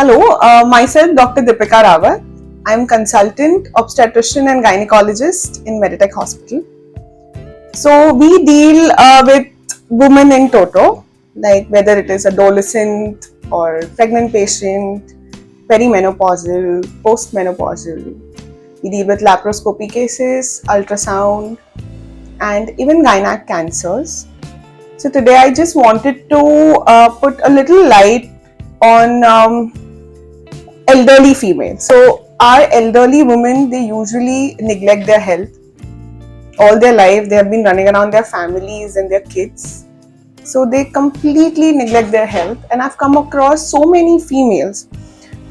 Hello, myself Dr. Deepika Rawat. I'm consultant obstetrician and gynecologist in Meditech Hospital. So we deal with women in toto, like whether it is adolescent or pregnant patient, perimenopausal, postmenopausal. We deal with laparoscopy cases, ultrasound, and even gynec cancers. So today I just wanted to put a little light on elderly females. So our elderly women, they usually neglect their health. All their life they have been running around their families and their kids. So they completely neglect their health, and I've come across so many females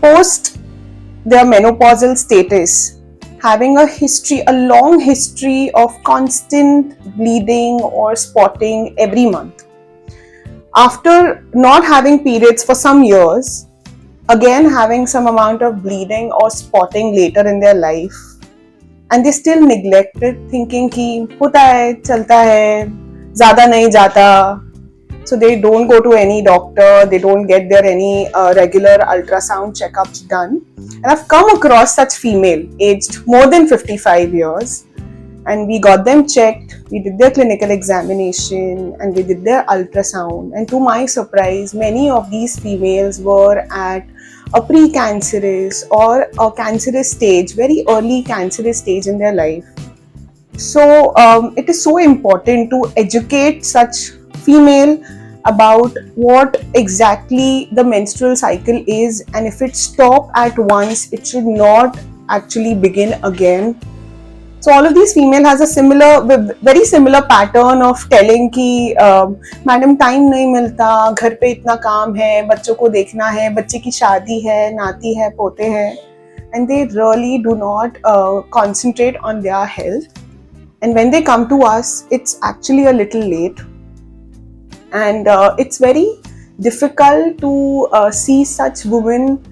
post their menopausal status having a long history of constant bleeding or spotting every month. After not having periods for some years, again having some amount of bleeding or spotting later in their life, and they still neglect it, thinking कि होता है, चलता है, ज़्यादा नहीं जाता. So they don't go to any doctor, they don't get their any regular ultrasound checkups done. And I've come across such female aged more than 55 years, and we got them checked, we did their clinical examination, and we did their ultrasound. And to my surprise, many of these females were at a pre-cancerous or a cancerous stage, very early cancerous stage in their life. So it is so important to educate such female about what exactly the menstrual cycle is, and if it stops at once, it should not actually begin again. So all of these female has a very similar pattern of telling कि madam time नहीं मिलता, घर पे इतना काम है, बच्चों को देखना है, बच्चे की शादी है, नाती है, पोते हैं, and they really do not concentrate on their health. And when they come to us, it's actually a little late, and it's very difficult to see such women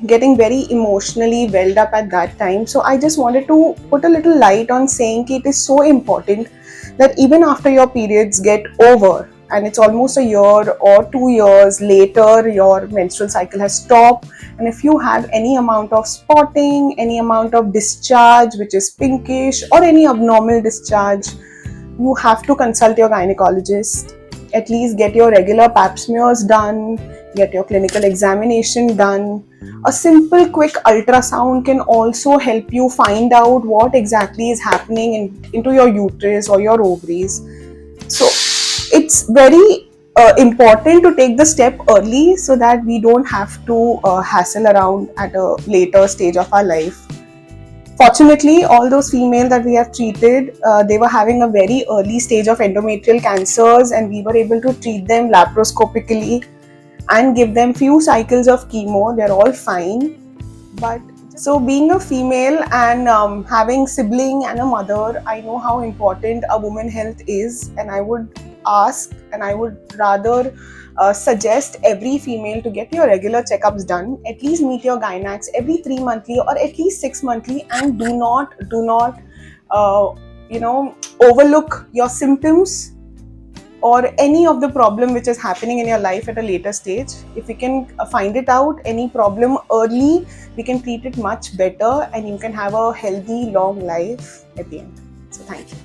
getting very emotionally welled up at that time. So I just wanted to put a little light on saying that it is so important that even after your periods get over, and it's almost a year or 2 years later, your menstrual cycle has stopped, and if you have any amount of spotting, any amount of discharge which is pinkish, or any abnormal discharge, you have to consult your gynecologist. At least get your regular pap smears done, get your clinical examination done. A simple quick ultrasound can also help you find out what exactly is happening into your uterus or your ovaries. So it's very important to take the step early so that we don't have to hassle around at a later stage of our life. Fortunately, all those females that we have treated, they were having a very early stage of endometrial cancers, and we were able to treat them laparoscopically and give them few cycles of chemo. They're all fine. But so being a female and having sibling and a mother, I know how important a woman's health is, and I would ask and I would rather suggest every female to get your regular checkups done. At least meet your gynacs every 3 monthly or at least 6 monthly, and do not overlook your symptoms or any of the problem which is happening in your life at a later stage. If we can find it out, any problem early, we can treat it much better, and you can have a healthy long life at the end. So thank you.